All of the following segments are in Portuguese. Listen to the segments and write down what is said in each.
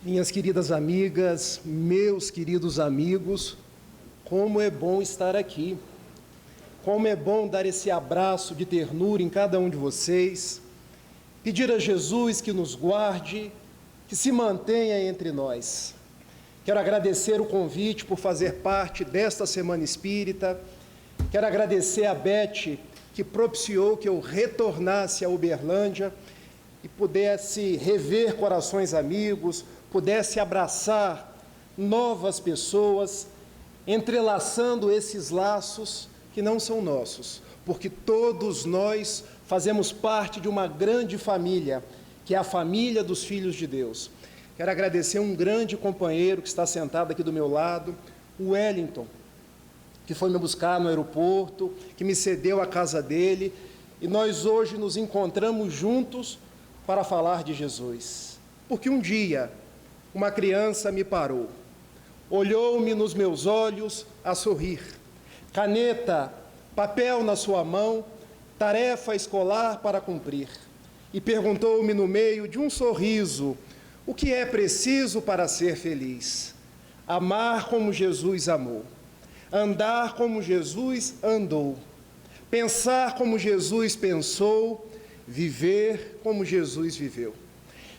Minhas queridas amigas, meus queridos amigos, como é bom estar aqui. Como é bom dar esse abraço de ternura em cada um de vocês. Pedir a Jesus que nos guarde, que se mantenha entre nós. Quero agradecer o convite por fazer parte desta Semana Espírita. Quero agradecer a Beth, que propiciou que eu retornasse a Uberlândia e pudesse rever corações amigos, pudesse abraçar novas pessoas, entrelaçando esses laços que não são nossos, porque todos nós fazemos parte de uma grande família, que é a família dos filhos de Deus. Quero agradecer um grande companheiro que está sentado aqui do meu lado, o Wellington, que foi me buscar no aeroporto, que me cedeu a casa dele, e nós hoje nos encontramos juntos para falar de Jesus. Porque um dia, uma criança me parou, olhou-me nos meus olhos a sorrir, caneta, papel na sua mão, tarefa escolar para cumprir, e perguntou-me no meio de um sorriso, o que é preciso para ser feliz? Amar como Jesus amou, andar como Jesus andou, pensar como Jesus pensou, viver como Jesus viveu.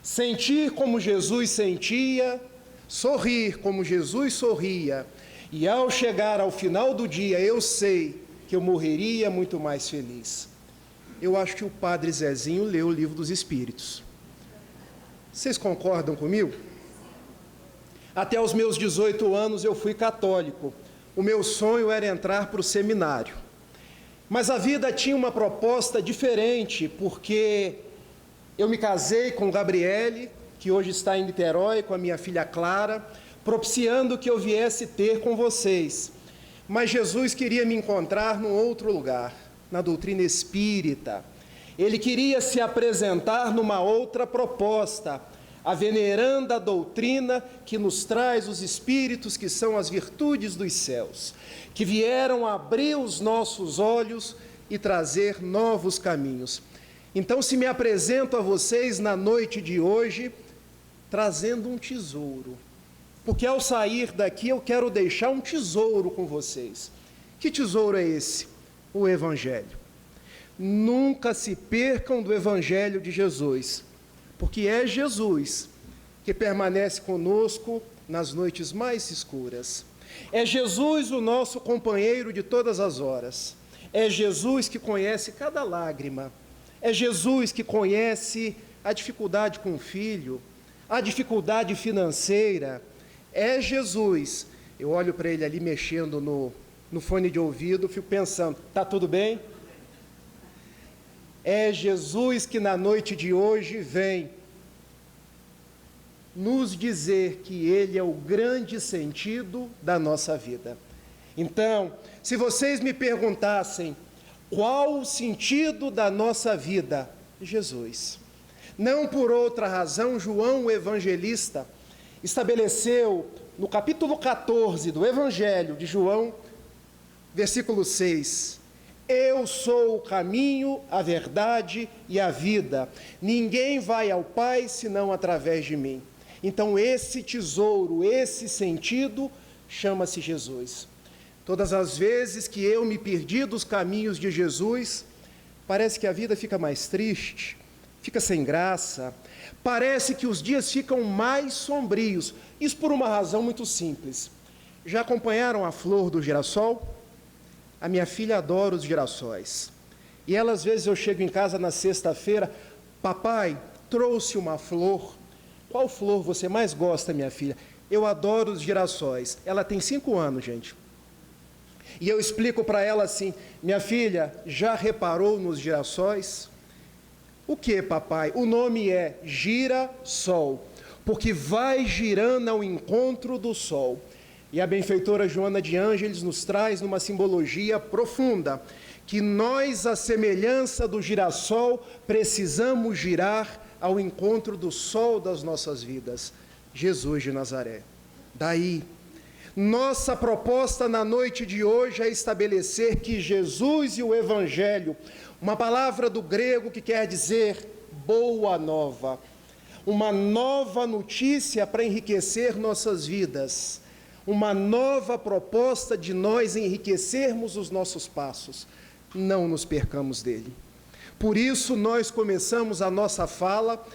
Sentir como Jesus sentia, sorrir como Jesus sorria, e ao chegar ao final do dia, eu sei que eu morreria muito mais feliz. Eu acho que o Padre Zezinho leu o Livro dos Espíritos. Vocês concordam comigo? Até os meus 18 anos eu fui católico. O meu sonho era entrar para o seminário. Mas a vida tinha uma proposta diferente, porque eu me casei com Gabriele, que hoje está em Niterói, com a minha filha Clara, propiciando que eu viesse ter com vocês. Mas Jesus queria me encontrar num outro lugar, na doutrina espírita. Ele queria se apresentar numa outra proposta, a veneranda doutrina que nos traz os espíritos que são as virtudes dos céus, que vieram abrir os nossos olhos e trazer novos caminhos. Então, se me apresento a vocês na noite de hoje, trazendo um tesouro, porque ao sair daqui eu quero deixar um tesouro com vocês. Que tesouro é esse? O Evangelho. Nunca se percam do Evangelho de Jesus, porque é Jesus que permanece conosco nas noites mais escuras. É Jesus o nosso companheiro de todas as horas. É Jesus que conhece cada lágrima. É Jesus que conhece a dificuldade com o filho, a dificuldade financeira. É Jesus. Eu olho para ele ali mexendo no fone de ouvido, fico pensando, está tudo bem? É Jesus que na noite de hoje vem nos dizer que Ele é o grande sentido da nossa vida. Então, se vocês me perguntassem qual o sentido da nossa vida, Jesus. Não por outra razão, João o Evangelista estabeleceu no capítulo 14 do Evangelho de João, versículo 6, eu sou o caminho, a verdade e a vida. Ninguém vai ao Pai senão através de mim. Então esse tesouro, esse sentido, chama-se Jesus. Todas as vezes que eu me perdi dos caminhos de Jesus, parece que a vida fica mais triste, fica sem graça, parece que os dias ficam mais sombrios. Isso por uma razão muito simples. Já acompanharam a flor do girassol? A minha filha adora os girassóis. E ela, às vezes, eu chego em casa na sexta-feira, papai, trouxe uma flor. Qual flor você mais gosta, minha filha? Eu adoro os girassóis. Ela tem 5 anos, gente. E eu explico para ela assim, minha filha, já reparou nos girassóis? O que, papai? O nome é girassol, porque vai girando ao encontro do sol. E a benfeitora Joana de Ângeles nos traz numa simbologia profunda, que nós, à semelhança do girassol, precisamos girar ao encontro do sol das nossas vidas, Jesus de Nazaré. Daí, nossa proposta na noite de hoje é estabelecer que Jesus e o Evangelho, uma palavra do grego que quer dizer boa nova, uma nova notícia para enriquecer nossas vidas, uma nova proposta de nós enriquecermos os nossos passos. Não nos percamos dele. Por isso, nós começamos a nossa fala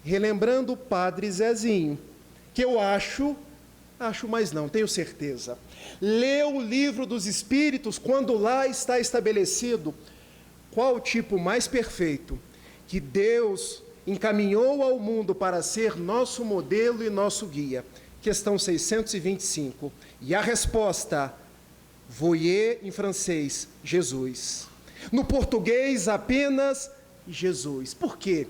relembrando o Padre Zezinho, que eu acho, mas não, tenho certeza, leu o Livro dos Espíritos quando lá está estabelecido qual o tipo mais perfeito que Deus encaminhou ao mundo para ser nosso modelo e nosso guia. Questão 625. E a resposta, voyez em francês, Jesus. No português, apenas Jesus. Por quê?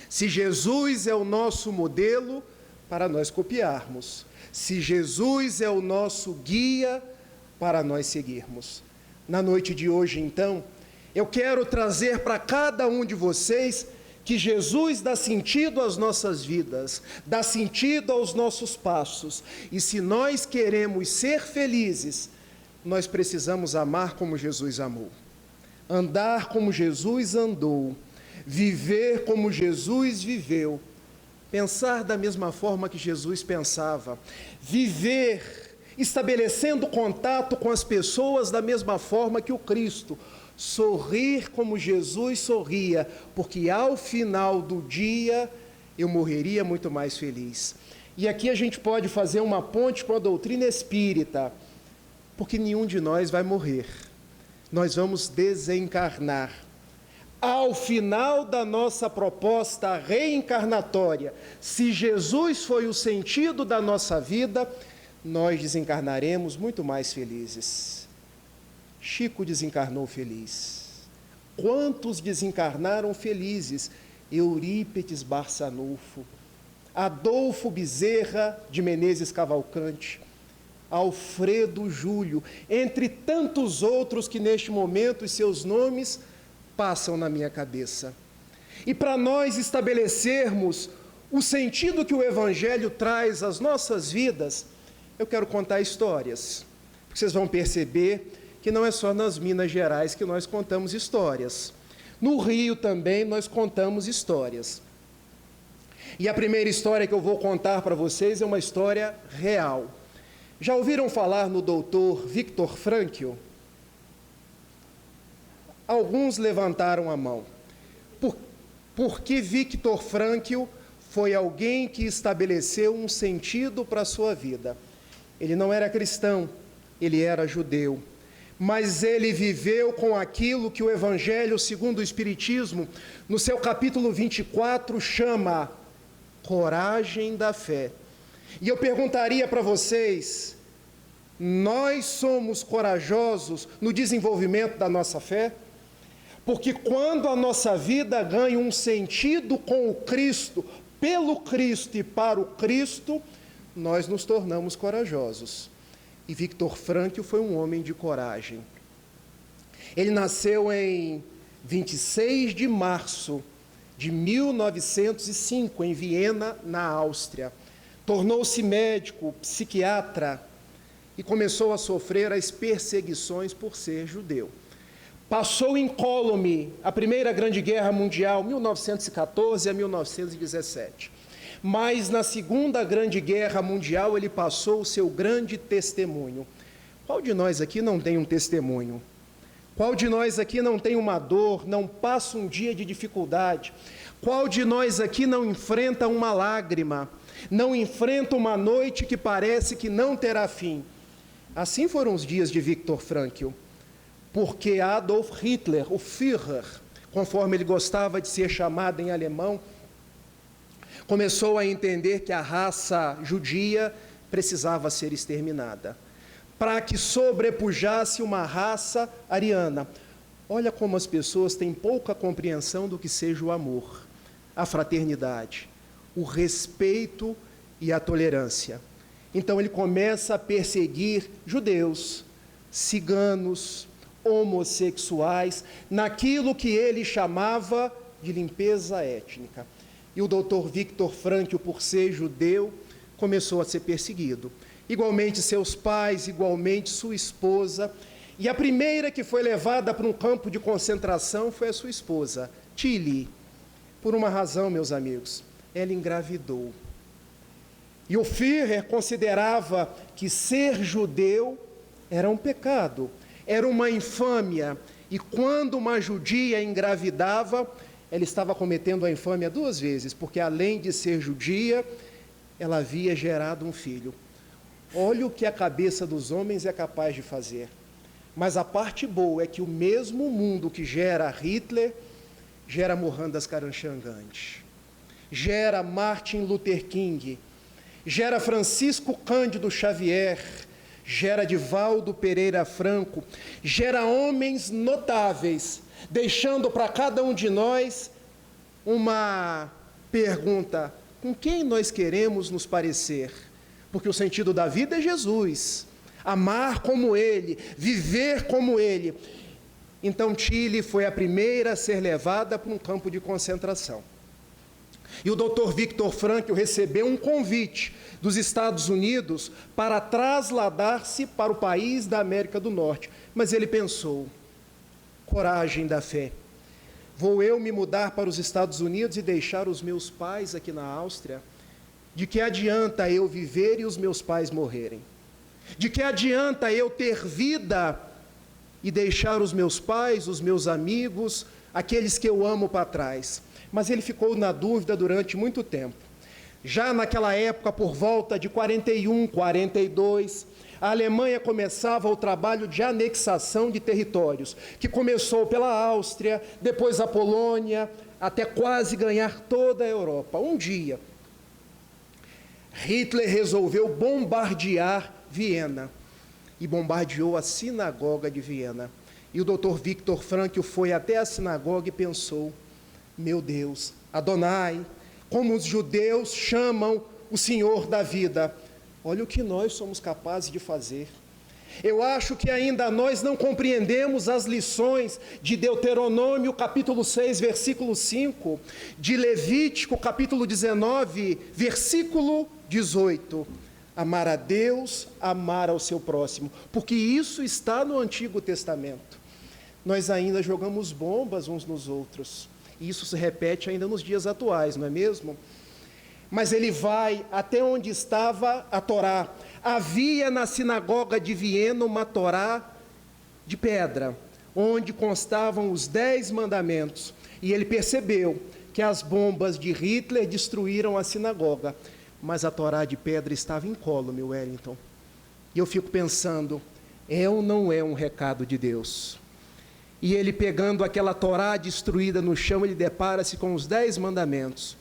Se Jesus é o nosso modelo para nós copiarmos, se Jesus é o nosso guia para nós seguirmos. Na noite de hoje, então, eu quero trazer para cada um de vocês que Jesus dá sentido às nossas vidas, dá sentido aos nossos passos. E se nós queremos ser felizes, nós precisamos amar como Jesus amou, andar como Jesus andou, viver como Jesus viveu, pensar da mesma forma que Jesus pensava, viver estabelecendo contato com as pessoas da mesma forma que o Cristo, sorrir como Jesus sorria, porque ao final do dia eu morreria muito mais feliz. E aqui a gente pode fazer uma ponte com a doutrina espírita, porque nenhum de nós vai morrer, nós vamos desencarnar. Ao final da nossa proposta reencarnatória, se Jesus foi o sentido da nossa vida, nós desencarnaremos muito mais felizes. Chico desencarnou feliz. Quantos desencarnaram felizes? Eurípides Barçanufo, Adolfo Bezerra de Menezes Cavalcante, Alfredo Júlio, entre tantos outros que neste momento os seus nomes passam na minha cabeça. E para nós estabelecermos o sentido que o Evangelho traz às nossas vidas, eu quero contar histórias, porque vocês vão perceber que não é só nas Minas Gerais que nós contamos histórias. No Rio também nós contamos histórias. E a primeira história que eu vou contar para vocês é uma história real. Já ouviram falar no doutor Viktor Frankl? Alguns levantaram a mão. Porque Viktor Frankl foi alguém que estabeleceu um sentido para a sua vida. Ele não era cristão, ele era judeu. Mas ele viveu com aquilo que o Evangelho segundo o Espiritismo, no seu capítulo 24, chama coragem da fé. E eu perguntaria para vocês, nós somos corajosos no desenvolvimento da nossa fé? Porque quando a nossa vida ganha um sentido com o Cristo, pelo Cristo e para o Cristo, nós nos tornamos corajosos. E Viktor Frankl foi um homem de coragem. Ele nasceu em 26 de março de 1905, em Viena, na Áustria. Tornou-se médico, psiquiatra e começou a sofrer as perseguições por ser judeu. Passou incólume a Primeira Grande Guerra Mundial, 1914 a 1917. Mas na Segunda Grande Guerra Mundial ele passou o seu grande testemunho. Qual de nós aqui não tem um testemunho? Qual de nós aqui não tem uma dor, não passa um dia de dificuldade? Qual de nós aqui não enfrenta uma lágrima, não enfrenta uma noite que parece que não terá fim? Assim foram os dias de Viktor Frankl, porque Adolf Hitler, o Führer, conforme ele gostava de ser chamado em alemão, começou a entender que a raça judia precisava ser exterminada, para que sobrepujasse uma raça ariana. Olha como as pessoas têm pouca compreensão do que seja o amor, a fraternidade, o respeito e a tolerância. Então ele começa a perseguir judeus, ciganos, homossexuais, naquilo que ele chamava de limpeza étnica. E o doutor Viktor Frankl, por ser judeu, começou a ser perseguido. Igualmente seus pais, igualmente sua esposa. E a primeira que foi levada para um campo de concentração foi a sua esposa, Tilly. Por uma razão, meus amigos, ela engravidou. E o Führer considerava que ser judeu era um pecado, era uma infâmia. E quando uma judia engravidava, ela estava cometendo a infâmia 2 vezes, porque além de ser judia, ela havia gerado um filho. Olha o que a cabeça dos homens é capaz de fazer. Mas a parte boa é que o mesmo mundo que gera Hitler, gera Mohandas Karamchand Gandhi, gera Martin Luther King, gera Francisco Cândido Xavier, gera Divaldo Pereira Franco, gera homens notáveis, deixando para cada um de nós uma pergunta: com quem nós queremos nos parecer? Porque o sentido da vida é Jesus, amar como Ele, viver como Ele. Então Tilly foi a primeira a ser levada para um campo de concentração. E o Dr. Viktor Frankl recebeu um convite dos Estados Unidos para trasladar-se para o país da América do Norte. Mas ele pensou: coragem da fé. Vou eu me mudar para os Estados Unidos e deixar os meus pais aqui na Áustria? De que adianta eu viver e os meus pais morrerem? De que adianta eu ter vida e deixar os meus pais, os meus amigos, aqueles que eu amo para trás? Mas ele ficou na dúvida durante muito tempo. Já naquela época, por volta de 41, 42, a Alemanha começava o trabalho de anexação de territórios, que começou pela Áustria, depois a Polônia, até quase ganhar toda a Europa. Um dia, Hitler resolveu bombardear Viena, e bombardeou a sinagoga de Viena. E o Dr. Viktor Frankl foi até a sinagoga e pensou: meu Deus, Adonai, como os judeus chamam o Senhor da vida. Olha o que nós somos capazes de fazer. Eu acho que ainda nós não compreendemos as lições de Deuteronômio, capítulo 6, versículo 5, de Levítico, capítulo 19, versículo 18. Amar a Deus, amar ao seu próximo, porque isso está no Antigo Testamento. Nós ainda jogamos bombas uns nos outros, e isso se repete ainda nos dias atuais, não é mesmo? Mas ele vai até onde estava a Torá. Havia na sinagoga de Viena uma Torá de pedra, onde constavam os 10 mandamentos. E ele percebeu que as bombas de Hitler destruíram a sinagoga, mas a Torá de pedra estava incólume, Wellington. E eu fico pensando, é ou não é um recado de Deus? E ele, pegando aquela Torá destruída no chão, ele depara-se com os 10 mandamentos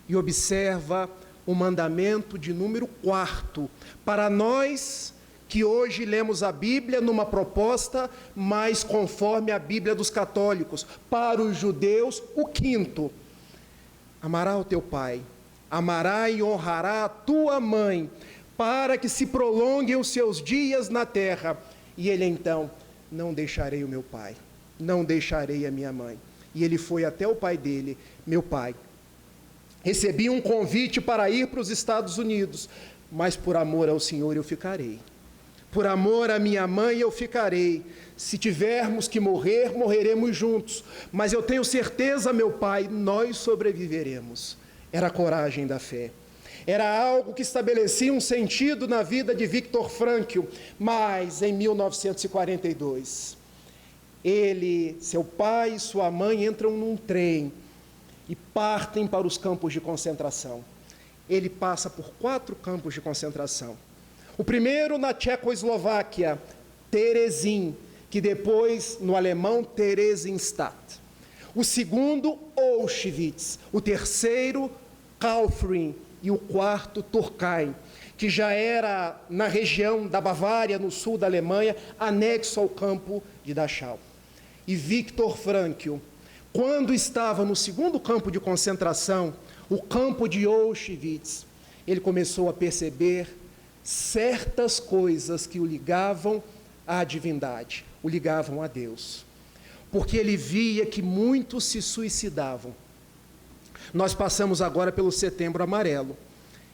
e observa o mandamento de número 4. Para nós que hoje lemos a Bíblia numa proposta mais conforme a Bíblia dos católicos, para os judeus, o 5º: amará o teu pai, amará e honrará a tua mãe, para que se prolonguem os seus dias na terra. E ele então: não deixarei o meu pai, não deixarei a minha mãe. E ele foi até o pai dele: meu pai, recebi um convite para ir para os Estados Unidos, mas por amor ao Senhor eu ficarei. Por amor à minha mãe eu ficarei. Se tivermos que morrer, morreremos juntos. Mas eu tenho certeza, meu pai, nós sobreviveremos. Era a coragem da fé. Era algo que estabelecia um sentido na vida de Viktor Frankl. Mas em 1942, ele, seu pai e sua mãe entram num trem e partem para os campos de concentração. Ele passa por 4 campos de concentração. O primeiro na Tchecoslováquia, Terezin, que depois, no alemão, Theresienstadt. O segundo, Auschwitz. O terceiro, Kaufering. E o quarto, Turkheim, que já era na região da Bavária, no sul da Alemanha, anexo ao campo de Dachau. E Viktor Frankl, quando estava no segundo campo de concentração, o campo de Auschwitz, ele começou a perceber certas coisas que o ligavam à divindade, o ligavam a Deus. Porque ele via que muitos se suicidavam. Nós passamos agora pelo Setembro Amarelo,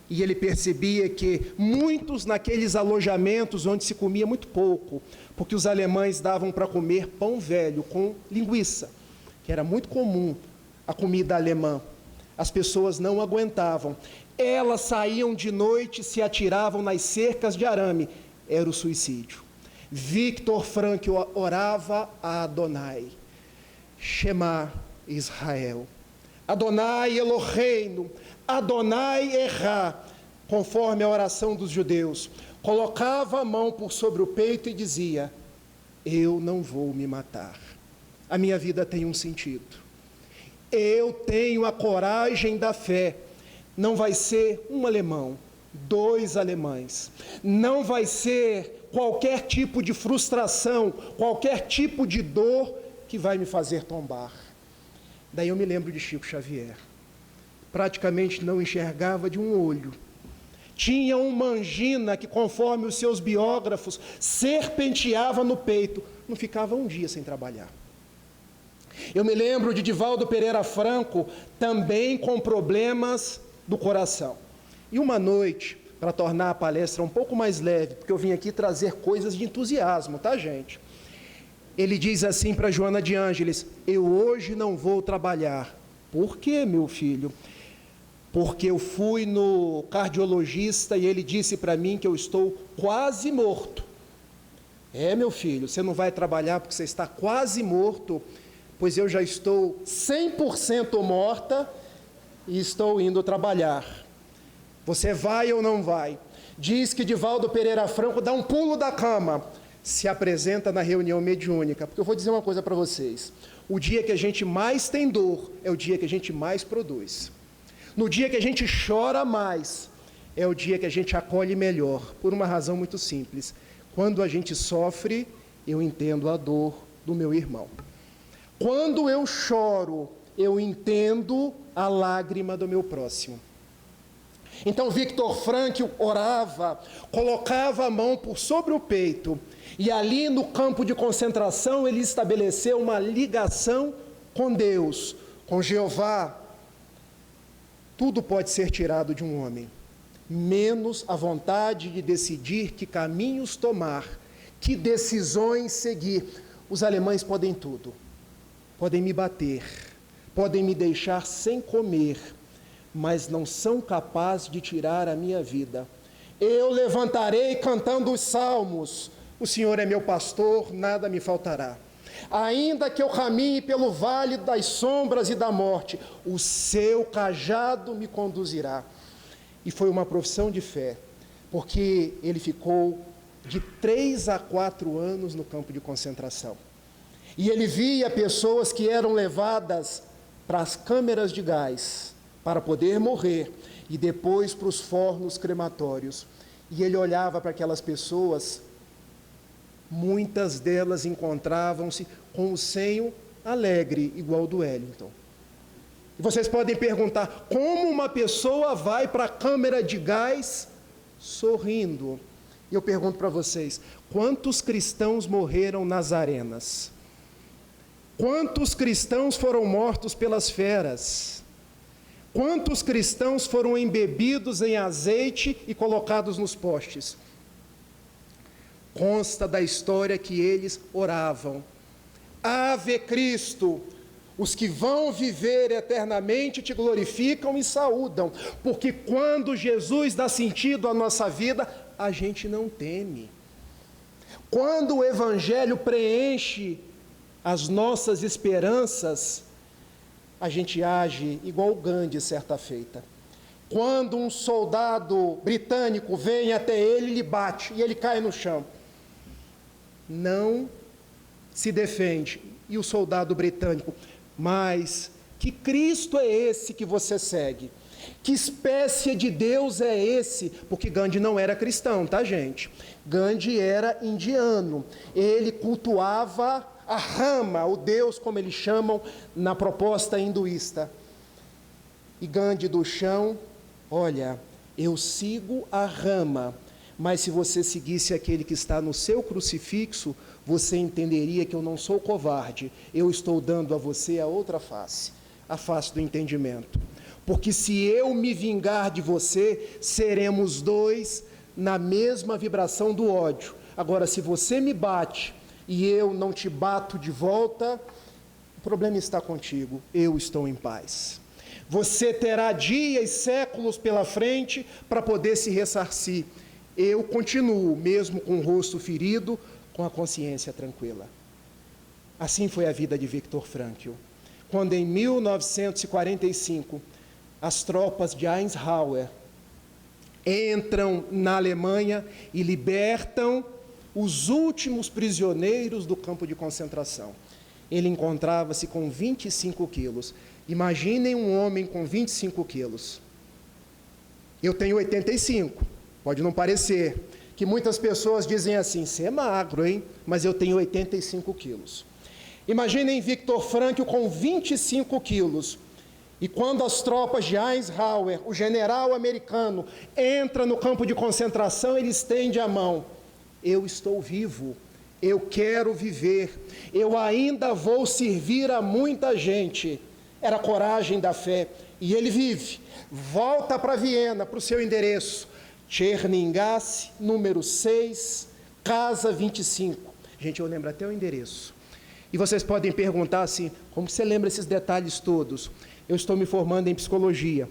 e ele percebia que muitos naqueles alojamentos onde se comia muito pouco, porque os alemães davam para comer pão velho com linguiça, que era muito comum a comida alemã. As pessoas não aguentavam. Elas saíam de noite, se atiravam nas cercas de arame. Era o suicídio. Victor Frankl orava a Adonai. Shema Israel. Adonai Eloheinu. Adonai Erra. Conforme a oração dos judeus. Colocava a mão por sobre o peito e dizia: eu não vou me matar. A minha vida tem um sentido. Eu tenho a coragem da fé. Não vai ser um alemão, 2 alemães. Não vai ser qualquer tipo de frustração, qualquer tipo de dor que vai me fazer tombar. Daí eu me lembro de Chico Xavier. Praticamente não enxergava de um olho. Tinha uma angina que, conforme os seus biógrafos, serpenteava no peito. Não ficava um dia sem trabalhar. Eu me lembro de Divaldo Pereira Franco, também com problemas do coração. E uma noite, para tornar a palestra um pouco mais leve, porque eu vim aqui trazer coisas de entusiasmo, tá, gente? Ele diz assim para Joana de Ângeles: eu hoje não vou trabalhar. Por quê, meu filho? Porque eu fui no cardiologista e ele disse para mim que eu estou quase morto. É, meu filho, você não vai trabalhar porque você está quase morto, pois eu já estou 100% morta e estou indo trabalhar. Você vai ou não vai? Diz que Divaldo Pereira Franco dá um pulo da cama, se apresenta na reunião mediúnica, porque eu vou dizer uma coisa para vocês: o dia que a gente mais tem dor é o dia que a gente mais produz. No dia que a gente chora mais, é o dia que a gente acolhe melhor, por uma razão muito simples: quando a gente sofre, eu entendo a dor do meu irmão. Quando eu choro, eu entendo a lágrima do meu próximo. Então Victor Frankl orava, colocava a mão por sobre o peito, e ali no campo de concentração ele estabeleceu uma ligação com Deus, com Jeová. Tudo pode ser tirado de um homem, menos a vontade de decidir que caminhos tomar, que decisões seguir. Os alemães podem tudo. Podem me bater, podem me deixar sem comer, mas não são capazes de tirar a minha vida. Eu levantarei cantando os salmos: o Senhor é meu pastor, nada me faltará. Ainda que eu caminhe pelo vale das sombras e da morte, o seu cajado me conduzirá. E foi uma profissão de fé, porque ele ficou de 3 a 4 anos no campo de concentração. E ele via pessoas que eram levadas para as câmeras de gás para poder morrer e depois para os fornos crematórios. E ele olhava para aquelas pessoas, muitas delas encontravam-se com o senho alegre, igual do Wellington. E vocês podem perguntar: como uma pessoa vai para a câmara de gás sorrindo? E eu pergunto para vocês: quantos cristãos morreram nas arenas? Quantos cristãos foram mortos pelas feras? Quantos cristãos foram embebidos em azeite e colocados nos postes? Consta da história que eles oravam: Ave Cristo, os que vão viver eternamente te glorificam e saúdam, porque quando Jesus dá sentido à nossa vida, a gente não teme. Quando o Evangelho preenche as nossas esperanças, a gente age igual Gandhi certa feita. Quando um soldado britânico vem até ele, lhe bate e ele cai no chão. Não se defende. E o soldado britânico: mas que Cristo é esse que você segue? Que espécie de Deus é esse? Porque Gandhi não era cristão, tá, gente? Gandhi era indiano. Ele cultuava a Rama, o Deus, como eles chamam na proposta hinduísta. E Gandhi do chão: olha, eu sigo a Rama, mas se você seguisse aquele que está no seu crucifixo, você entenderia que eu não sou covarde, eu estou dando a você a outra face, a face do entendimento. Porque se eu me vingar de você, seremos dois na mesma vibração do ódio. Agora, se você me bate e eu não te bato de volta, o problema está contigo, eu estou em paz. Você terá dias, séculos pela frente para poder se ressarcir. Eu continuo, mesmo com o rosto ferido, com a consciência tranquila. Assim foi a vida de Viktor Frankl. Quando em 1945, as tropas de Eisenhower entram na Alemanha e libertam os últimos prisioneiros do campo de concentração. Ele encontrava-se com 25 quilos. Imaginem um homem com 25 quilos. Eu tenho 85, pode não parecer, que muitas pessoas dizem assim, você é magro, hein? Mas eu tenho 85 quilos. Imaginem Viktor Frankl com 25 quilos. E quando as tropas de Eisenhower, o general americano, entra no campo de concentração, ele estende a mão. Eu estou vivo, eu quero viver, eu ainda vou servir a muita gente. Era a coragem da fé. E ele vive, volta para Viena, para o seu endereço. Tcherninghasse, número 6, casa 25. Gente, eu lembro até o endereço. E vocês podem perguntar assim, como você lembra esses detalhes todos? Eu estou me formando em psicologia.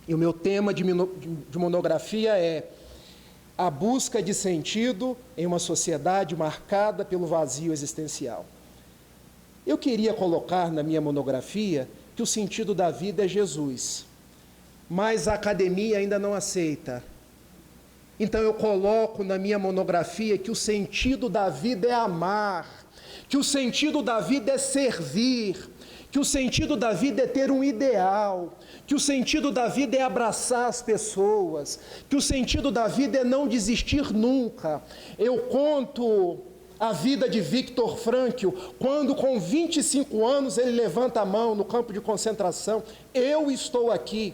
E o meu tema de monografia é a busca de sentido em uma sociedade marcada pelo vazio existencial. Eu queria colocar na minha monografia que o sentido da vida é Jesus, mas a academia ainda não aceita. Então eu coloco na minha monografia que o sentido da vida é amar, que o sentido da vida é servir, que o sentido da vida é ter um ideal, que o sentido da vida é abraçar as pessoas, que o sentido da vida é não desistir nunca. Eu conto a vida de Viktor Frankl, quando com 25 anos ele levanta a mão no campo de concentração, eu estou aqui,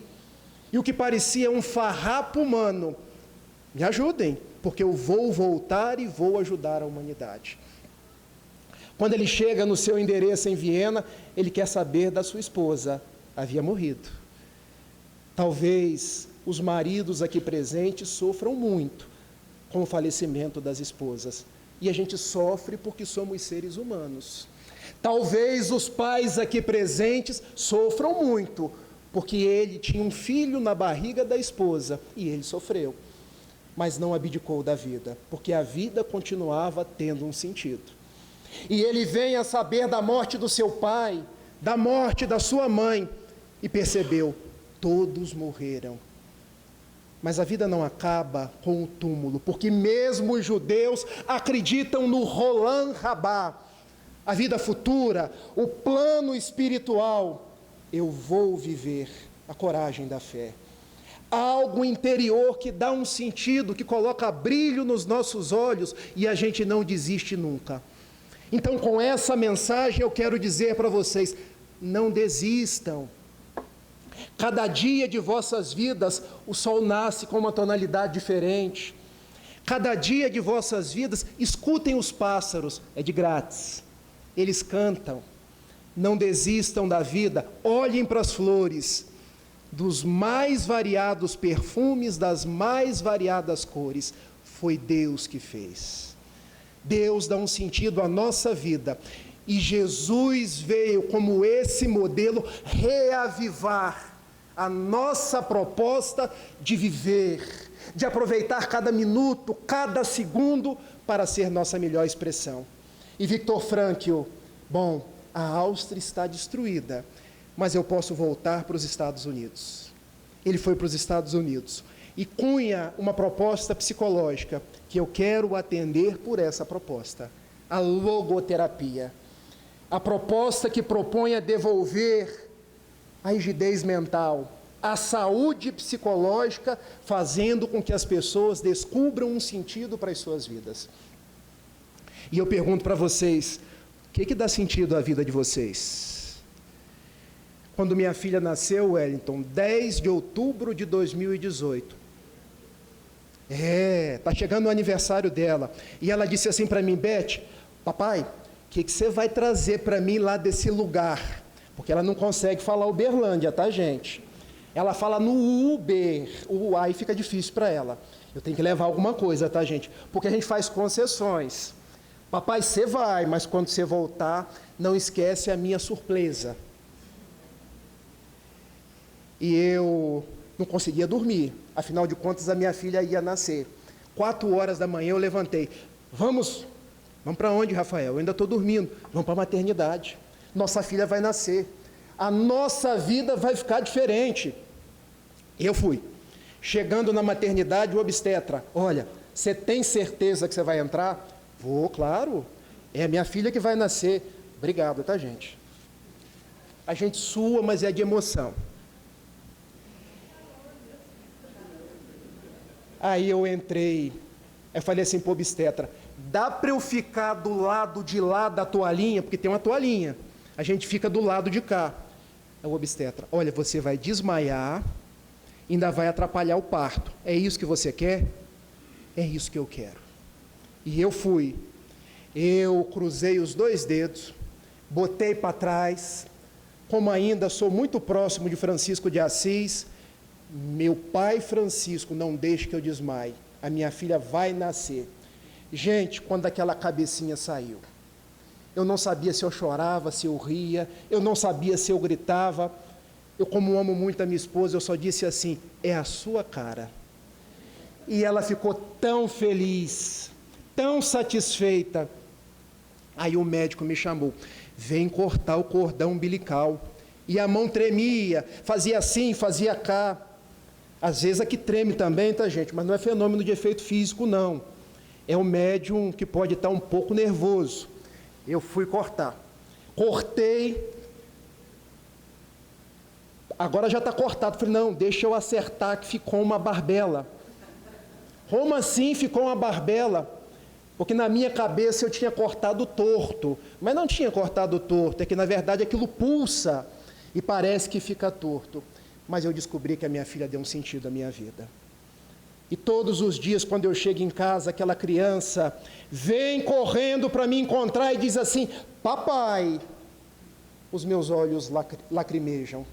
e o que parecia um farrapo humano, me ajudem, porque eu vou voltar e vou ajudar a humanidade. Quando ele chega no seu endereço em Viena, ele quer saber da sua esposa, havia morrido. Talvez os maridos aqui presentes sofram muito com o falecimento das esposas. E a gente sofre porque somos seres humanos. Talvez os pais aqui presentes sofram muito, porque ele tinha um filho na barriga da esposa e ele sofreu, mas não abdicou da vida, porque a vida continuava tendo um sentido. E ele vem a saber da morte do seu pai, da morte da sua mãe, e percebeu, todos morreram. Mas a vida não acaba com o túmulo, porque mesmo os judeus acreditam no Rolam Rabá, a vida futura, o plano espiritual. Eu vou viver a coragem da fé. Algo interior que dá um sentido, que coloca brilho nos nossos olhos e a gente não desiste nunca. Então, com essa mensagem eu quero dizer para vocês, não desistam. Cada dia de vossas vidas, o sol nasce com uma tonalidade diferente. Cada dia de vossas vidas, escutem os pássaros, é de grátis. Eles cantam. Não desistam da vida, olhem para as flores, dos mais variados perfumes, das mais variadas cores. Foi Deus que fez. Deus dá um sentido à nossa vida. E Jesus veio como esse modelo reavivar a nossa proposta de viver, de aproveitar cada minuto, cada segundo para ser nossa melhor expressão. E Viktor Frankl, bom, a Áustria está destruída, mas eu posso voltar para os Estados Unidos. Ele foi para os Estados Unidos e cunha uma proposta psicológica que eu quero atender por essa proposta, a logoterapia. A proposta que propõe a devolver a rigidez mental, a saúde psicológica, fazendo com que as pessoas descubram um sentido para as suas vidas. E eu pergunto para vocês, o que dá sentido à vida de vocês? Quando minha filha nasceu, Wellington, 10 de outubro de 2018. Está chegando o aniversário dela. E ela disse assim para mim, Beth, papai, o que você vai trazer para mim lá desse lugar? Porque ela não consegue falar Uberlândia, tá, gente? Ela fala no Uber, o aí fica difícil para ela. Eu tenho que levar alguma coisa, tá, gente? Porque a gente faz concessões. Papai, você vai, mas quando você voltar, não esquece a minha surpresa. e eu não conseguia dormir. Afinal de contas, a minha filha ia nascer. 4 horas da manhã eu levantei. Vamos para onde, Rafael? Eu ainda estou dormindo. Vamos para a maternidade. Nossa filha vai nascer. A nossa vida vai ficar diferente. Eu fui. Chegando na maternidade, o obstetra, olha, você tem certeza que você vai entrar? Vou, claro. É a minha filha que vai nascer. Obrigado, tá, gente? A gente sua, mas é de emoção. Aí eu entrei, eu falei assim para o obstetra, dá para eu ficar do lado de lá da toalhinha? Porque tem uma toalhinha. A gente fica do lado de cá. Aí o obstetra, olha, você vai desmaiar, ainda vai atrapalhar o parto. É isso que você quer? É isso que eu quero. E eu fui. Eu cruzei os 2 dedos, botei para trás, como ainda sou muito próximo de Francisco de Assis, meu pai Francisco, não deixe que eu desmaie, a minha filha vai nascer. Gente, quando aquela cabecinha saiu, eu não sabia se eu chorava, se eu ria, eu não sabia se eu gritava. Eu, como amo muito a minha esposa, eu só disse assim, é a sua cara. E ela ficou tão feliz, tão satisfeita. Aí o médico me chamou, vem cortar o cordão umbilical. E a mão tremia, fazia assim, fazia cá. Às vezes aqui treme também, tá, gente? Mas não é fenômeno de efeito físico, não. É o médium que pode estar um pouco nervoso. Eu fui cortar. Cortei. Agora já está cortado. Falei, não, deixa eu acertar que ficou uma barbela. Como assim ficou uma barbela? Porque na minha cabeça eu tinha cortado torto. Mas não tinha cortado torto, é que na verdade aquilo pulsa e parece que fica torto. Mas eu descobri que a minha filha deu um sentido à minha vida. E todos os dias, quando eu chego em casa, aquela criança vem correndo para me encontrar e diz assim, papai, os meus olhos lacrimejam.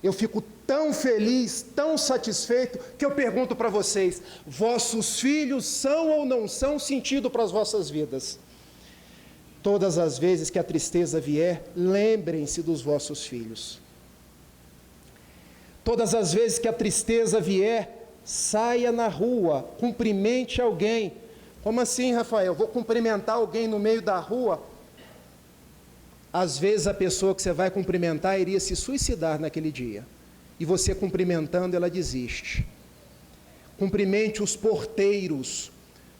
Eu fico tão feliz, tão satisfeito, que eu pergunto para vocês, vossos filhos são ou não são sentido para as vossas vidas? Todas as vezes que a tristeza vier, lembrem-se dos vossos filhos. Todas as vezes que a tristeza vier, saia na rua, cumprimente alguém. Como assim, Rafael? Vou cumprimentar alguém no meio da rua? Às vezes a pessoa que você vai cumprimentar iria se suicidar naquele dia. E você cumprimentando, ela desiste. Cumprimente os porteiros,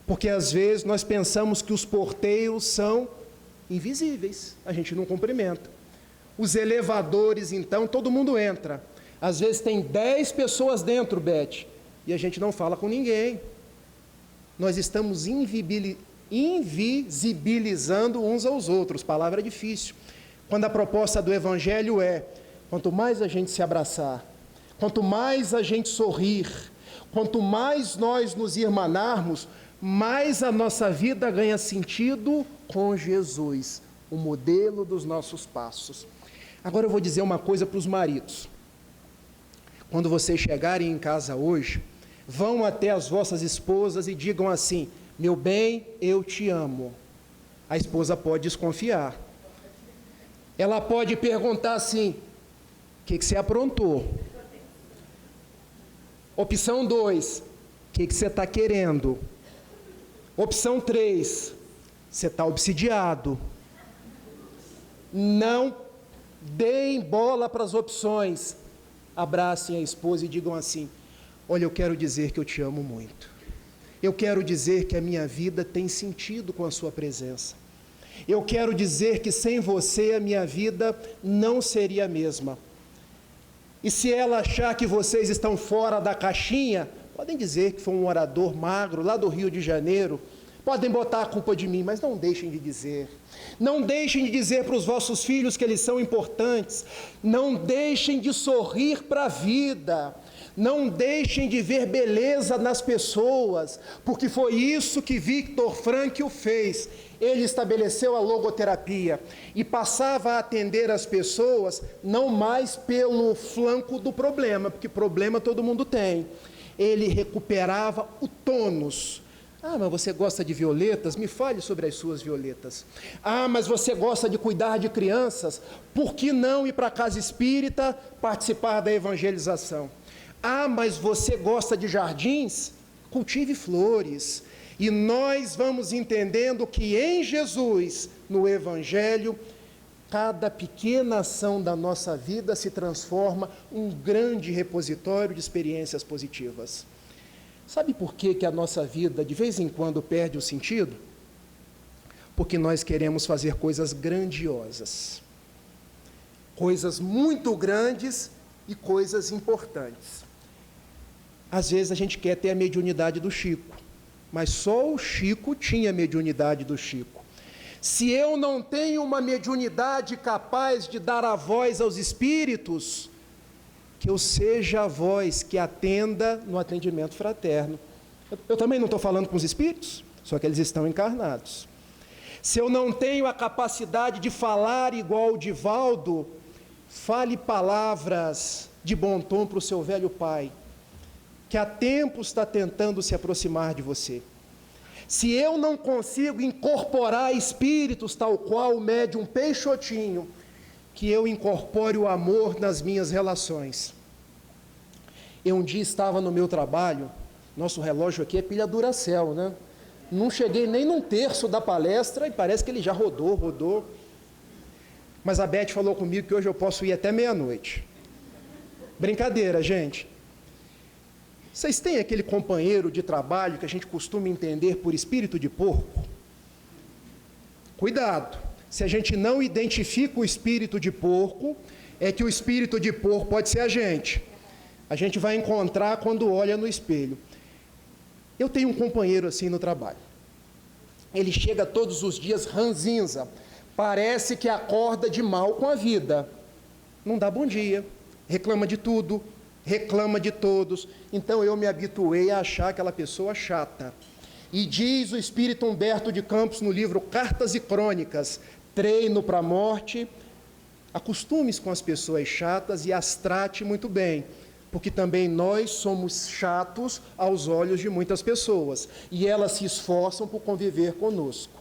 porque às vezes nós pensamos que os porteiros são invisíveis, a gente não cumprimenta. Os elevadores, então, todo mundo entra. Às vezes tem 10 pessoas dentro, Beth, e a gente não fala com ninguém. Nós estamos invisibilizando uns aos outros, palavra difícil. Quando a proposta do Evangelho é, quanto mais a gente se abraçar, quanto mais a gente sorrir, quanto mais nós nos irmanarmos, mais a nossa vida ganha sentido com Jesus, o modelo dos nossos passos. Agora eu vou dizer uma coisa para os maridos. Quando vocês chegarem em casa hoje, vão até as vossas esposas e digam assim, meu bem, eu te amo. A esposa pode desconfiar. Ela pode perguntar assim, o que você aprontou? Opção 2, o que você está querendo? Opção 3, você está obsidiado. Não deem bola para as opções. Abracem a esposa e digam assim, olha, eu quero dizer que eu te amo muito. Eu quero dizer que a minha vida tem sentido com a sua presença. Eu quero dizer que sem você a minha vida não seria a mesma. E se ela achar que vocês estão fora da caixinha, podem dizer que foi um orador magro lá do Rio de Janeiro, podem botar a culpa de mim, mas não deixem de dizer. Não deixem de dizer para os vossos filhos que eles são importantes. Não deixem de sorrir para a vida. Não deixem de ver beleza nas pessoas, porque foi isso que Viktor Frankl fez. Ele estabeleceu a logoterapia e passava a atender as pessoas não mais pelo flanco do problema, porque problema todo mundo tem. Ele recuperava o tônus, Ah, mas você gosta de violetas? Me fale sobre as suas violetas. Ah, mas você gosta de cuidar de crianças? Por que não ir para a casa espírita participar da evangelização? Ah, mas você gosta de jardins? Cultive flores. E nós vamos entendendo que em Jesus, no Evangelho, cada pequena ação da nossa vida se transforma um grande repositório de experiências positivas. Sabe por que a nossa vida, de vez em quando, perde o sentido? Porque nós queremos fazer coisas grandiosas. Coisas muito grandes e coisas importantes. Às vezes a gente quer ter a mediunidade do Chico, mas só o Chico tinha a mediunidade do Chico. Se eu não tenho uma mediunidade capaz de dar a voz aos espíritos, que eu seja a voz que atenda no atendimento fraterno. Eu também não estou falando com os espíritos, só que eles estão encarnados. Se eu não tenho a capacidade de falar igual o Divaldo, fale palavras de bom tom para o seu velho pai, que há tempo está tentando se aproximar de você. Se eu não consigo incorporar espíritos tal qual o médium Peixotinho, que eu incorpore o amor nas minhas relações. Eu um dia estava no meu trabalho, nosso relógio aqui é pilha Duracell, né? Não cheguei nem num terço da palestra e parece que ele já rodou. Mas a Beth falou comigo que hoje eu posso ir até meia-noite. Brincadeira, gente. Vocês têm aquele companheiro de trabalho que a gente costuma entender por espírito de porco? Cuidado! Se a gente não identifica o espírito de porco, é que o espírito de porco pode ser a gente. A gente vai encontrar quando olha no espelho. Eu tenho um companheiro assim no trabalho. Ele chega todos os dias ranzinza. Parece que acorda de mal com a vida. Não dá bom dia. Reclama de tudo. Reclama de todos. Então eu me habituei a achar aquela pessoa chata. E diz o espírito Humberto de Campos no livro Cartas e Crônicas: treino para a morte, acostume-se com as pessoas chatas e as trate muito bem, porque também nós somos chatos aos olhos de muitas pessoas, e elas se esforçam por conviver conosco.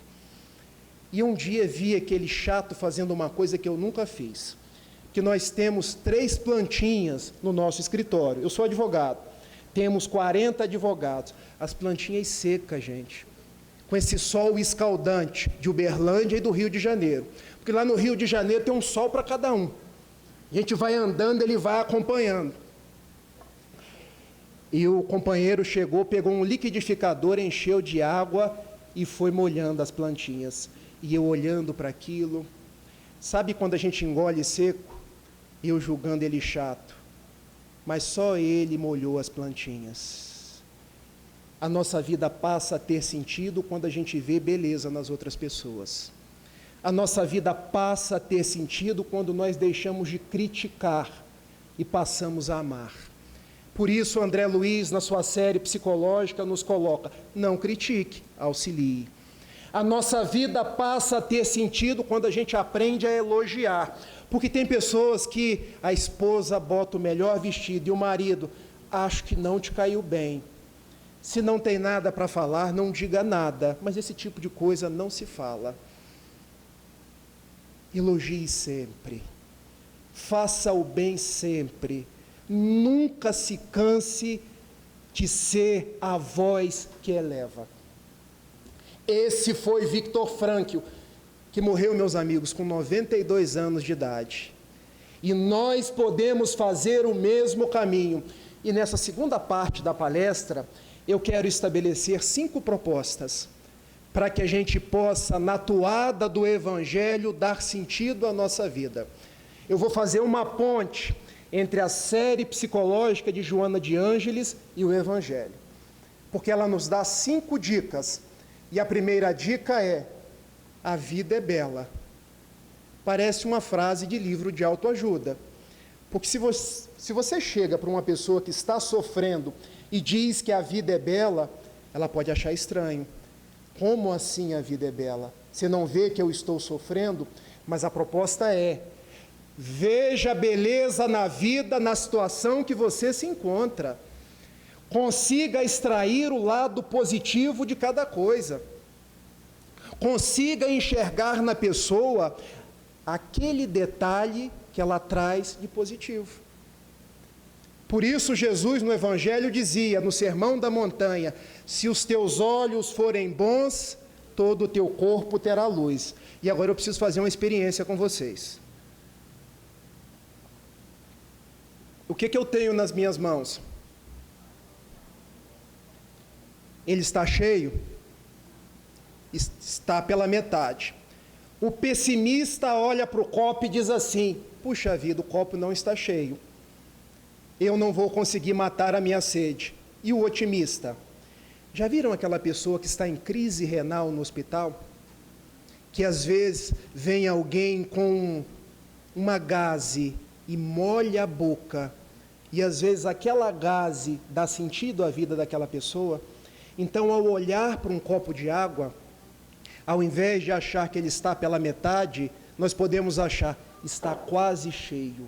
E um dia vi aquele chato fazendo uma coisa que eu nunca fiz, que nós temos 3 plantinhas no nosso escritório. Eu sou advogado, temos 40 advogados, as plantinhas secas, gente, com esse sol escaldante de Uberlândia e do Rio de Janeiro. Porque lá no Rio de Janeiro tem um sol para cada um. A gente vai andando, ele vai acompanhando. E o companheiro chegou, pegou um liquidificador, encheu de água e foi molhando as plantinhas. E eu olhando para aquilo. Sabe quando a gente engole seco? Eu julgando ele chato. Mas só ele molhou as plantinhas. A nossa vida passa a ter sentido quando a gente vê beleza nas outras pessoas. A nossa vida passa a ter sentido quando nós deixamos de criticar e passamos a amar. Por isso, André Luiz, na sua série psicológica, nos coloca: não critique, auxilie. A nossa vida passa a ter sentido quando a gente aprende a elogiar. Porque tem pessoas que a esposa bota o melhor vestido e o marido: acho que não te caiu bem. Se não tem nada para falar, não diga nada. Mas esse tipo de coisa não se fala. Elogie sempre. Faça o bem sempre. Nunca se canse de ser a voz que eleva. Esse foi Viktor Frankl, que morreu, meus amigos, com 92 anos de idade. E nós podemos fazer o mesmo caminho. E nessa segunda parte da palestra, eu quero estabelecer 5 propostas para que a gente possa, na toada do Evangelho, dar sentido à nossa vida. Eu vou fazer uma ponte entre a série psicológica de Joana de Ângeles e o Evangelho, porque ela nos dá 5 dicas. E a primeira dica é: a vida é bela. Parece uma frase de livro de autoajuda, porque se você chega para uma pessoa que está sofrendo e diz que a vida é bela, ela pode achar estranho. Como assim a vida é bela? Você não vê que eu estou sofrendo? Mas a proposta é: veja a beleza na vida, na situação que você se encontra. consiga extrair o lado positivo de cada coisa, consiga enxergar na pessoa aquele detalhe que ela traz de positivo. Por isso Jesus no Evangelho dizia, no Sermão da Montanha, se os teus olhos forem bons, todo o teu corpo terá luz. E agora eu preciso fazer uma experiência com vocês. O que eu tenho nas minhas mãos? Ele está cheio? Está pela metade. O pessimista olha para o copo e diz assim, puxa vida, o copo não está cheio. Eu não vou conseguir matar a minha sede. E o otimista? Já viram aquela pessoa que está em crise renal no hospital? Que às vezes vem alguém com uma gaze e molha a boca, e às vezes aquela gaze dá sentido à vida daquela pessoa. Então, ao olhar para um copo de água, ao invés de achar que ele está pela metade, nós podemos achar, está quase cheio.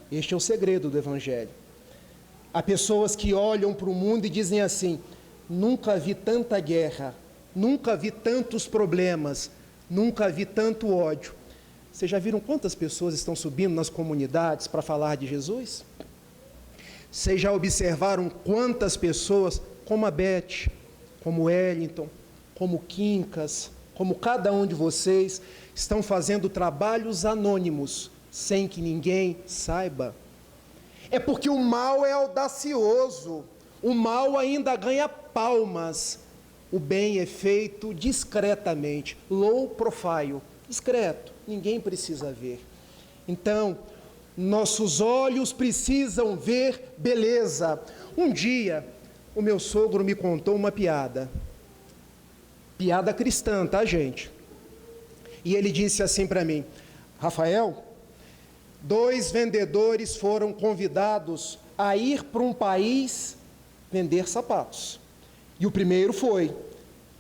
Este é o segredo do Evangelho. Há pessoas que olham para o mundo e dizem assim, nunca vi tanta guerra, nunca vi tantos problemas, nunca vi tanto ódio. Vocês já viram quantas pessoas estão subindo nas comunidades para falar de Jesus? Vocês já observaram quantas pessoas, como a Beth, como Wellington, como Quincas, como cada um de vocês, estão fazendo trabalhos anônimos, sem que ninguém saiba? É porque o mal é audacioso, o mal ainda ganha palmas, o bem é feito discretamente, low profile, discreto, ninguém precisa ver. Então, nossos olhos precisam ver beleza. Um dia, o meu sogro me contou uma piada cristã, tá, gente? E ele disse assim para mim, Rafael, 2 vendedores foram convidados a ir para um país vender sapatos. E o primeiro foi,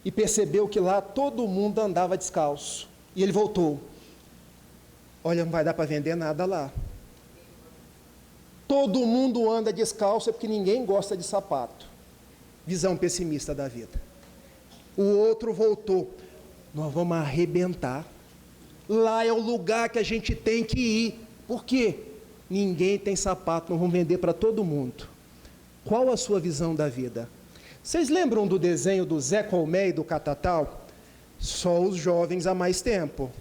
e percebeu que lá todo mundo andava descalço. E ele voltou. Olha, não vai dar para vender nada lá. Todo mundo anda descalço, é porque ninguém gosta de sapato. Visão pessimista da vida. O outro voltou. Nós vamos arrebentar. Lá é o lugar que a gente tem que ir. Por quê? Ninguém tem sapato, nós vamos vender para todo mundo. Qual a sua visão da vida? Vocês lembram do desenho do Zé Colmé e do Catatal? Só os jovens há mais tempo.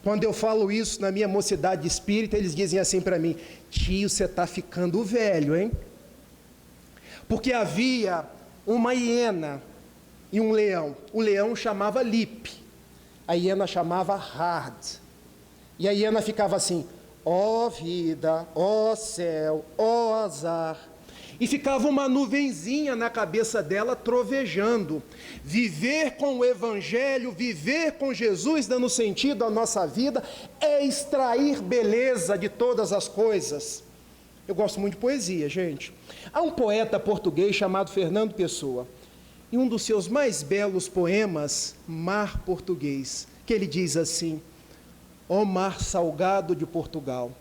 Quando eu falo isso na minha mocidade espírita, eles dizem assim para mim, tio, você está ficando velho, hein? Porque havia uma hiena e um leão. O leão chamava Lip, a hiena chamava Hard. E a hiena ficava assim, ó vida, ó céu, ó azar. E ficava uma nuvenzinha na cabeça dela trovejando. Viver com o Evangelho, viver com Jesus, dando sentido à nossa vida, é extrair beleza de todas as coisas. Eu gosto muito de poesia, gente. Há um poeta português chamado Fernando Pessoa, e um dos seus mais belos poemas, Mar Português, que ele diz assim, ó mar salgado de Portugal,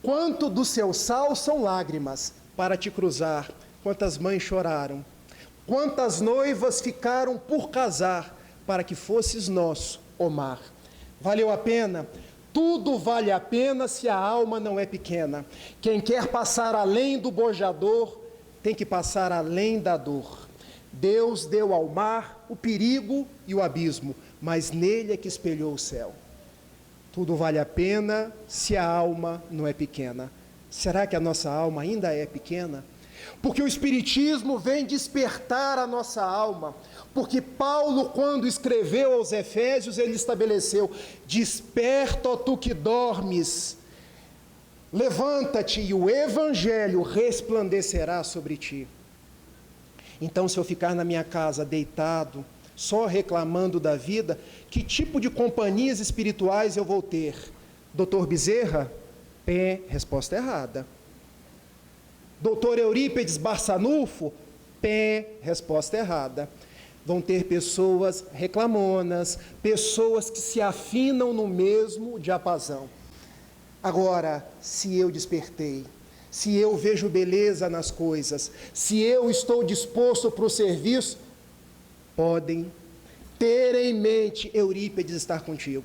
quanto do seu sal são lágrimas, para te cruzar, quantas mães choraram, quantas noivas ficaram por casar, para que fosses nosso, ó mar. Valeu a pena? Tudo vale a pena se a alma não é pequena. Quem quer passar além do bojador, tem que passar além da dor. Deus deu ao mar o perigo e o abismo, mas nele é que espelhou o céu. Tudo vale a pena se a alma não é pequena. Será que a nossa alma ainda é pequena? Porque o Espiritismo vem despertar a nossa alma. Porque Paulo, quando escreveu aos Efésios, ele estabeleceu, desperta, ó tu que dormes, levanta-te e o Evangelho resplandecerá sobre ti. Então, se eu ficar na minha casa deitado, só reclamando da vida, que tipo de companhias espirituais eu vou ter? Doutor Bezerra? Pé, resposta errada. Doutor Eurípides Barçanufo? Pé, resposta errada. Vão ter pessoas reclamonas, pessoas que se afinam no mesmo diapasão. Agora, se eu despertei, se eu vejo beleza nas coisas, se eu estou disposto para o serviço, podem ter em mente Eurípides estar contigo.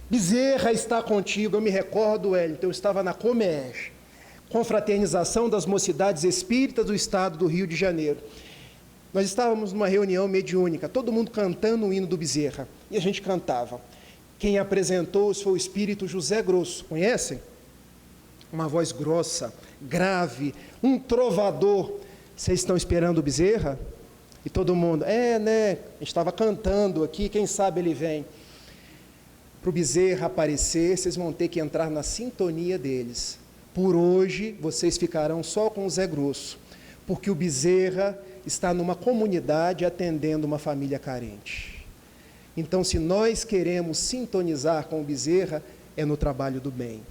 Bezerra está contigo. Eu me recordo, Wellington, eu estava na Comeg, Confraternização das Mocidades Espíritas do Estado do Rio de Janeiro. Nós estávamos numa reunião mediúnica, todo mundo cantando o hino do Bezerra, e a gente cantava. Quem apresentou-os foi o espírito José Grosso, conhecem? Uma voz grossa, grave, um trovador. Vocês estão esperando o Bezerra? E todo mundo, né? A gente estava cantando aqui, quem sabe ele vem. Para o Bezerra aparecer, vocês vão ter que entrar na sintonia deles. Por hoje, vocês ficarão só com o Zé Grosso, porque o Bezerra está numa comunidade atendendo uma família carente. Então, se nós queremos sintonizar com o Bezerra, é no trabalho do bem.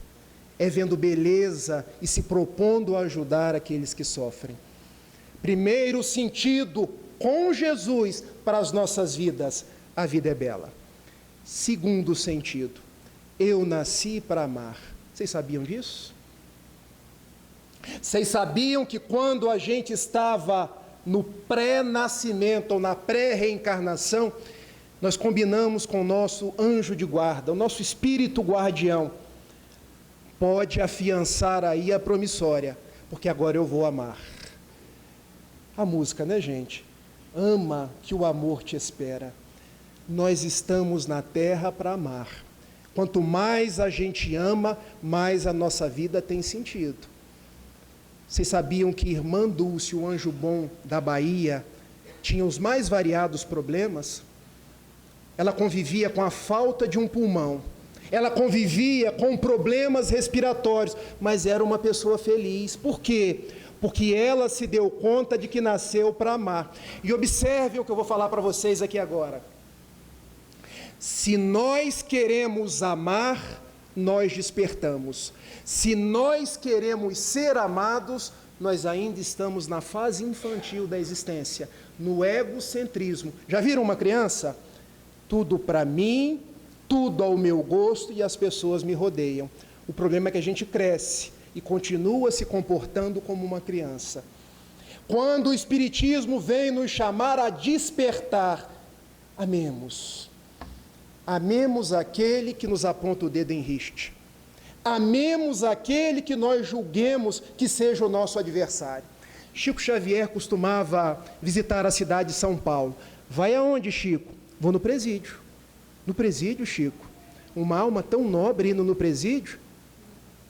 É vendo beleza e se propondo a ajudar aqueles que sofrem. Primeiro sentido, com Jesus para as nossas vidas, a vida é bela. Segundo sentido, eu nasci para amar. Vocês sabiam disso? Vocês sabiam que quando a gente estava no pré-nascimento ou na pré-reencarnação, nós combinamos com o nosso anjo de guarda, o nosso espírito guardião, pode afiançar aí a promissória, porque agora eu vou amar. A música, né, gente? Ama que o amor te espera. Nós estamos na terra para amar. Quanto mais a gente ama, mais a nossa vida tem sentido. Vocês sabiam que Irmã Dulce, o anjo bom da Bahia, tinha os mais variados problemas? Ela convivia com a falta de um pulmão, ela convivia com problemas respiratórios, mas era uma pessoa feliz. Por quê? Porque ela se deu conta de que nasceu para amar. E observe o que eu vou falar para vocês aqui agora. Se nós queremos amar, nós despertamos. Se nós queremos ser amados, nós ainda estamos na fase infantil da existência, no egocentrismo. Já viram uma criança? Tudo para mim, tudo ao meu gosto e as pessoas me rodeiam. O problema é que a gente cresce e continua se comportando como uma criança. Quando o Espiritismo vem nos chamar a despertar, amemos. Amemos aquele que nos aponta o dedo em riste. Amemos aquele que nós julguemos que seja o nosso adversário. Chico Xavier costumava visitar a cidade de São Paulo. Vai aonde, Chico? Vou no presídio. No presídio, Chico? Uma alma tão nobre indo no presídio?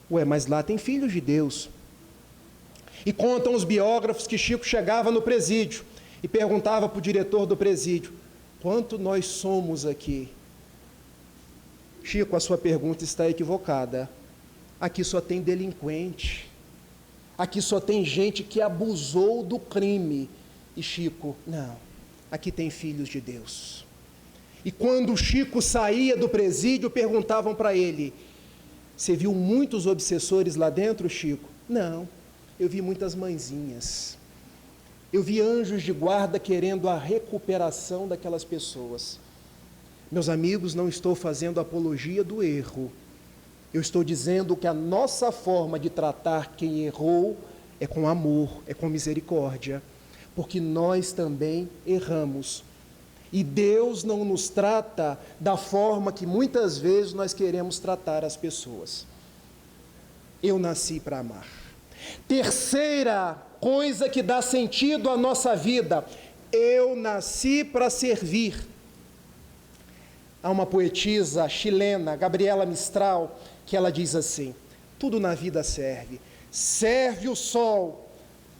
Ué, mas lá tem filhos de Deus. E contam os biógrafos que Chico chegava no presídio e perguntava para o diretor do presídio: quanto nós somos aqui? Chico, a sua pergunta está equivocada. Aqui só tem delinquente. Aqui só tem gente que abusou do crime. E Chico, não, aqui tem filhos de Deus. E quando Chico saía do presídio, perguntavam para ele: você viu muitos obsessores lá dentro, Chico? Não, eu vi muitas mãezinhas. Eu vi anjos de guarda querendo a recuperação daquelas pessoas. Meus amigos, não estou fazendo apologia do erro. Eu estou dizendo que a nossa forma de tratar quem errou é com amor, é com misericórdia, porque nós também erramos. E Deus não nos trata da forma que muitas vezes nós queremos tratar as pessoas. Eu nasci para amar. Terceira coisa que dá sentido à nossa vida: eu nasci para servir. Há uma poetisa chilena, Gabriela Mistral, que ela diz assim: tudo na vida serve. Serve o sol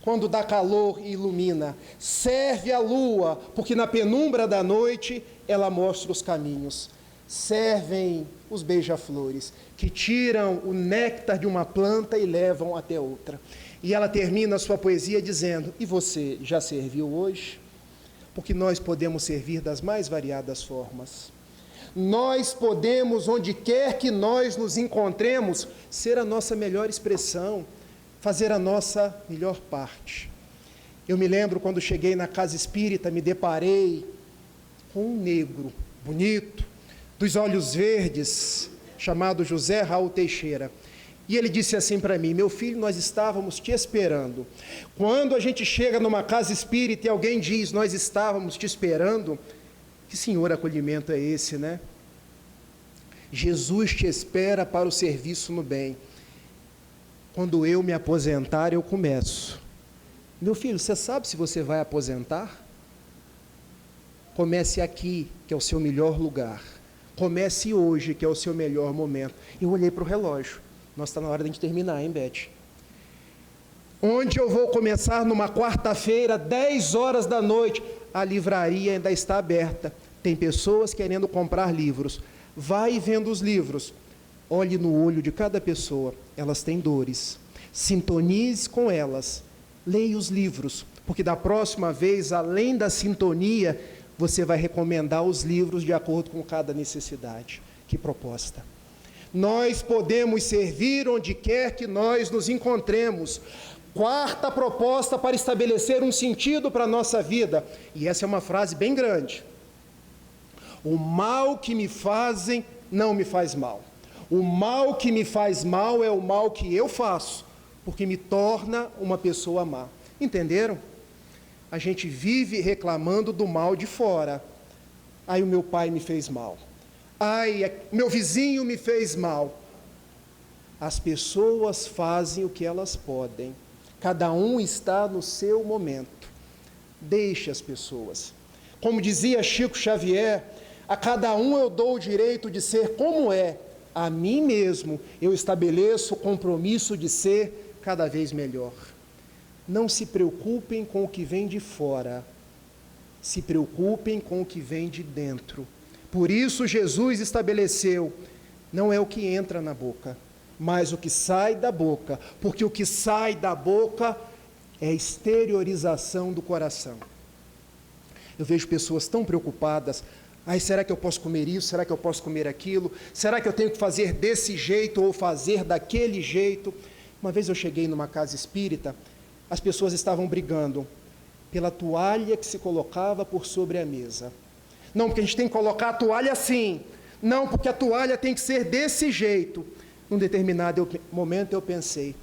quando dá calor e ilumina. Serve a lua, porque na penumbra da noite ela mostra os caminhos. Servem os beija-flores, que tiram o néctar de uma planta e levam até outra. E ela termina a sua poesia dizendo: e você já serviu hoje? Porque nós podemos servir das mais variadas formas. Nós podemos, onde quer que nós nos encontremos, ser a nossa melhor expressão, fazer a nossa melhor parte. Eu me lembro quando cheguei na casa espírita, me deparei com um negro bonito, dos olhos verdes, chamado José Raul Teixeira. E ele disse assim para mim: meu filho, nós estávamos te esperando. Quando a gente chega numa casa espírita e alguém diz, nós estávamos te esperando, que senhor acolhimento é esse, né? Jesus te espera para o serviço no bem. Quando eu me aposentar, eu começo. Meu filho, você sabe se você vai aposentar? Comece aqui, que é o seu melhor lugar. Comece hoje, que é o seu melhor momento. Eu olhei para o relógio. Nossa, está na hora de a gente terminar, hein, Beth? Onde eu vou começar numa quarta-feira, 10 horas da noite. A livraria ainda está aberta. Tem pessoas querendo comprar livros. Vai vendo os livros. Olhe no olho de cada pessoa. Elas têm dores. Sintonize com elas. Leia os livros, porque da próxima vez, além da sintonia, você vai recomendar os livros de acordo com cada necessidade. Que proposta! Nós podemos servir onde quer que nós nos encontremos. Quarta proposta para estabelecer um sentido para a nossa vida. E essa é uma frase bem grande. O mal que me fazem não me faz mal. O mal que me faz mal é o mal que eu faço, porque me torna uma pessoa má. Entenderam? A gente vive reclamando do mal de fora. Ai, o meu pai me fez mal. Ai, meu vizinho me fez mal. As pessoas fazem o que elas podem. Cada um está no seu momento. Deixe as pessoas. Como dizia Chico Xavier, a cada um eu dou o direito de ser como é. A mim mesmo eu estabeleço o compromisso de ser cada vez melhor. Não se preocupem com o que vem de fora. Se preocupem com o que vem de dentro. Por isso Jesus estabeleceu, não é o que entra na boca, mas o que sai da boca, porque o que sai da boca é a exteriorização do coração. Eu vejo pessoas tão preocupadas, ai, será que eu posso comer isso? Será que eu posso comer aquilo? Será que eu tenho que fazer desse jeito ou fazer daquele jeito? Uma vez eu cheguei numa casa espírita, as pessoas estavam brigando pela toalha que se colocava por sobre a mesa. Não, porque a gente tem que colocar a toalha assim. Não, porque a toalha tem que ser desse jeito. Num determinado momento eu pensei,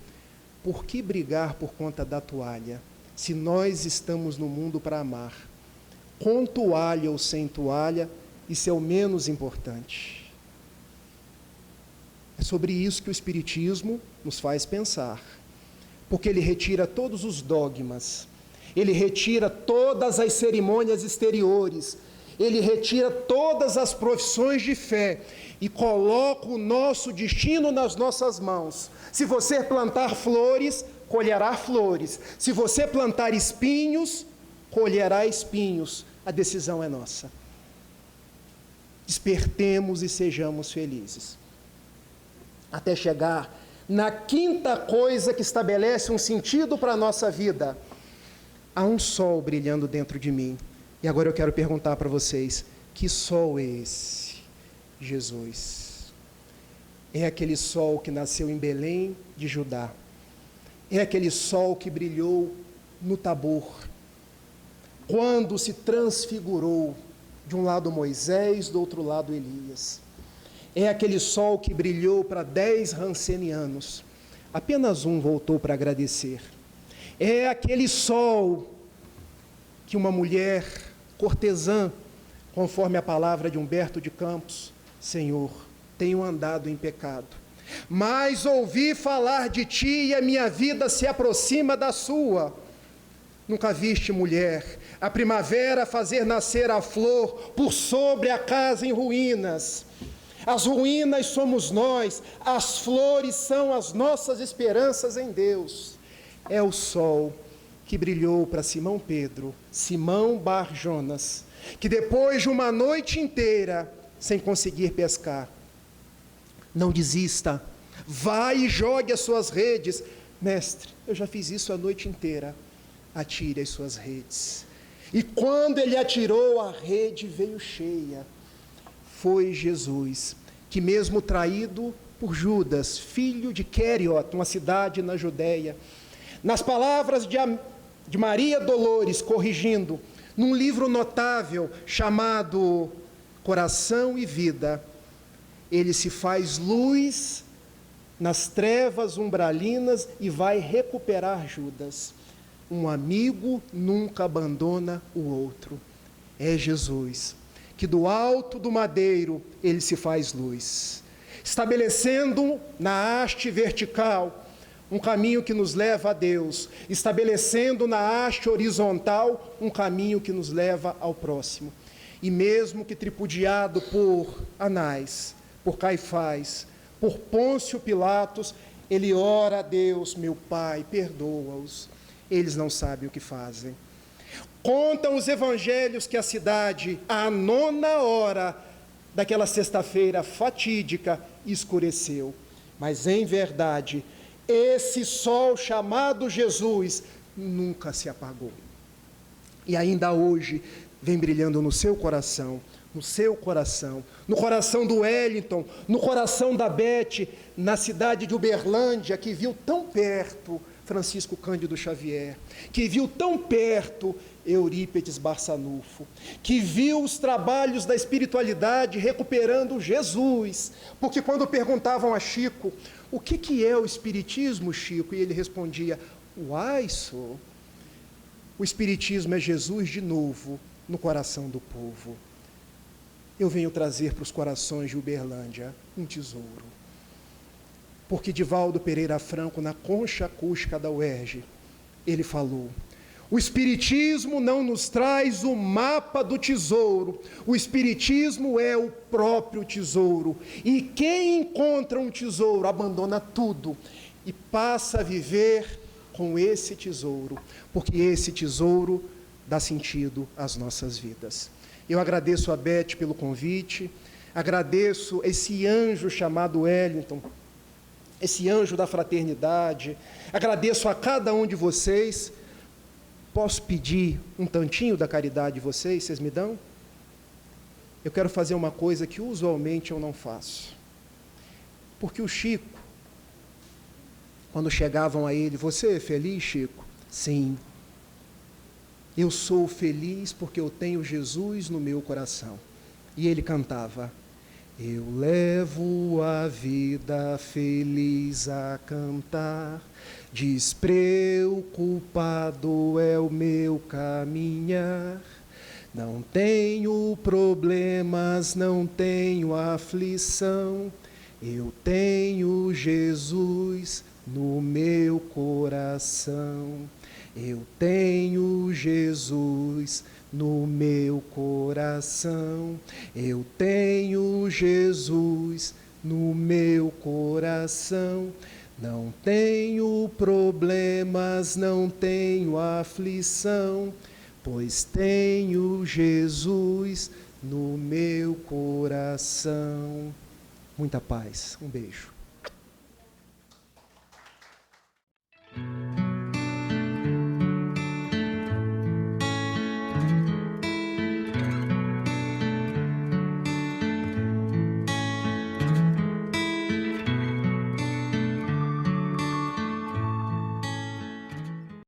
por que brigar por conta da toalha, se nós estamos no mundo para amar? Com toalha ou sem toalha, isso é o menos importante. É sobre isso que o Espiritismo nos faz pensar, porque ele retira todos os dogmas, ele retira todas as cerimônias exteriores, ele retira todas as profissões de fé e coloca o nosso destino nas nossas mãos. Se você plantar flores, colherá flores. Se você plantar espinhos, colherá espinhos. A decisão é nossa. Despertemos e sejamos felizes. Até chegar na quinta coisa que estabelece um sentido para a nossa vida. Há um sol brilhando dentro de mim. E agora eu quero perguntar para vocês, que sol é esse? Jesus. É aquele sol que nasceu em Belém de Judá. É aquele sol que brilhou no Tabor, quando se transfigurou, de um lado Moisés, do outro lado Elias. É aquele sol que brilhou para 10 rancenianos. Apenas um voltou para agradecer. É aquele sol que uma mulher cortesã, conforme a palavra de Humberto de Campos, Senhor, tenho andado em pecado, mas ouvi falar de ti e a minha vida se aproxima da sua. Nunca viste, mulher, a primavera fazer nascer a flor por sobre a casa em ruínas. As ruínas somos nós, as flores são as nossas esperanças em Deus. É o sol que brilhou para Simão Pedro, Simão Bar Jonas, que depois de uma noite inteira sem conseguir pescar, não desista, vai e jogue as suas redes. Mestre, eu já fiz isso a noite inteira. Atire as suas redes. E quando ele atirou, a rede veio cheia. Foi Jesus, que mesmo traído por Judas, filho de Queriot, uma cidade na Judéia, nas palavras de Maria Dolores, corrigindo, num livro notável chamado Coração e Vida, ele se faz luz nas trevas umbralinas e vai recuperar Judas. Um amigo nunca abandona o outro. É Jesus, que do alto do madeiro ele se faz luz, estabelecendo na haste vertical um caminho que nos leva a Deus, estabelecendo na haste horizontal um caminho que nos leva ao próximo. E mesmo que tripudiado por Anás, por Caifás, por Pôncio Pilatos, ele ora a Deus: meu Pai, perdoa-os, eles não sabem o que fazem. Contam os evangelhos que a cidade, à 9ª hora daquela sexta-feira fatídica, escureceu. Mas, em verdade, esse sol chamado Jesus nunca se apagou. E ainda hoje vem brilhando no seu coração, no coração do Wellington, no coração da Beth, na cidade de Uberlândia, que viu tão perto Francisco Cândido Xavier, que viu tão perto Eurípides Barçanufo, que viu os trabalhos da espiritualidade recuperando Jesus, porque quando perguntavam a Chico: o que é o Espiritismo, Chico? E ele respondia: uai, só, o Espiritismo é Jesus de novo no coração do povo. Eu venho trazer para os corações de Uberlândia um tesouro. Porque Divaldo Pereira Franco, na concha acústica da UERJ, ele falou: o Espiritismo não nos traz o mapa do tesouro, o Espiritismo é o próprio tesouro. E quem encontra um tesouro abandona tudo e passa a viver com esse tesouro, porque esse tesouro dá sentido às nossas vidas. Eu agradeço a Beth pelo convite, agradeço esse anjo chamado Wellington, esse anjo da fraternidade, agradeço a cada um de vocês. Posso pedir um tantinho da caridade de vocês? Vocês me dão? Eu quero fazer uma coisa que usualmente eu não faço. Porque o Chico, quando chegavam a ele: você é feliz, Chico? Sim. Eu sou feliz porque eu tenho Jesus no meu coração. E ele cantava: eu levo a vida feliz a cantar, despreocupado é o meu caminhar. Não tenho problemas, não tenho aflição, eu tenho Jesus no meu coração. Eu tenho Jesus no meu coração, eu tenho Jesus no meu coração. Não tenho problemas, não tenho aflição, pois tenho Jesus no meu coração. Muita paz, um beijo.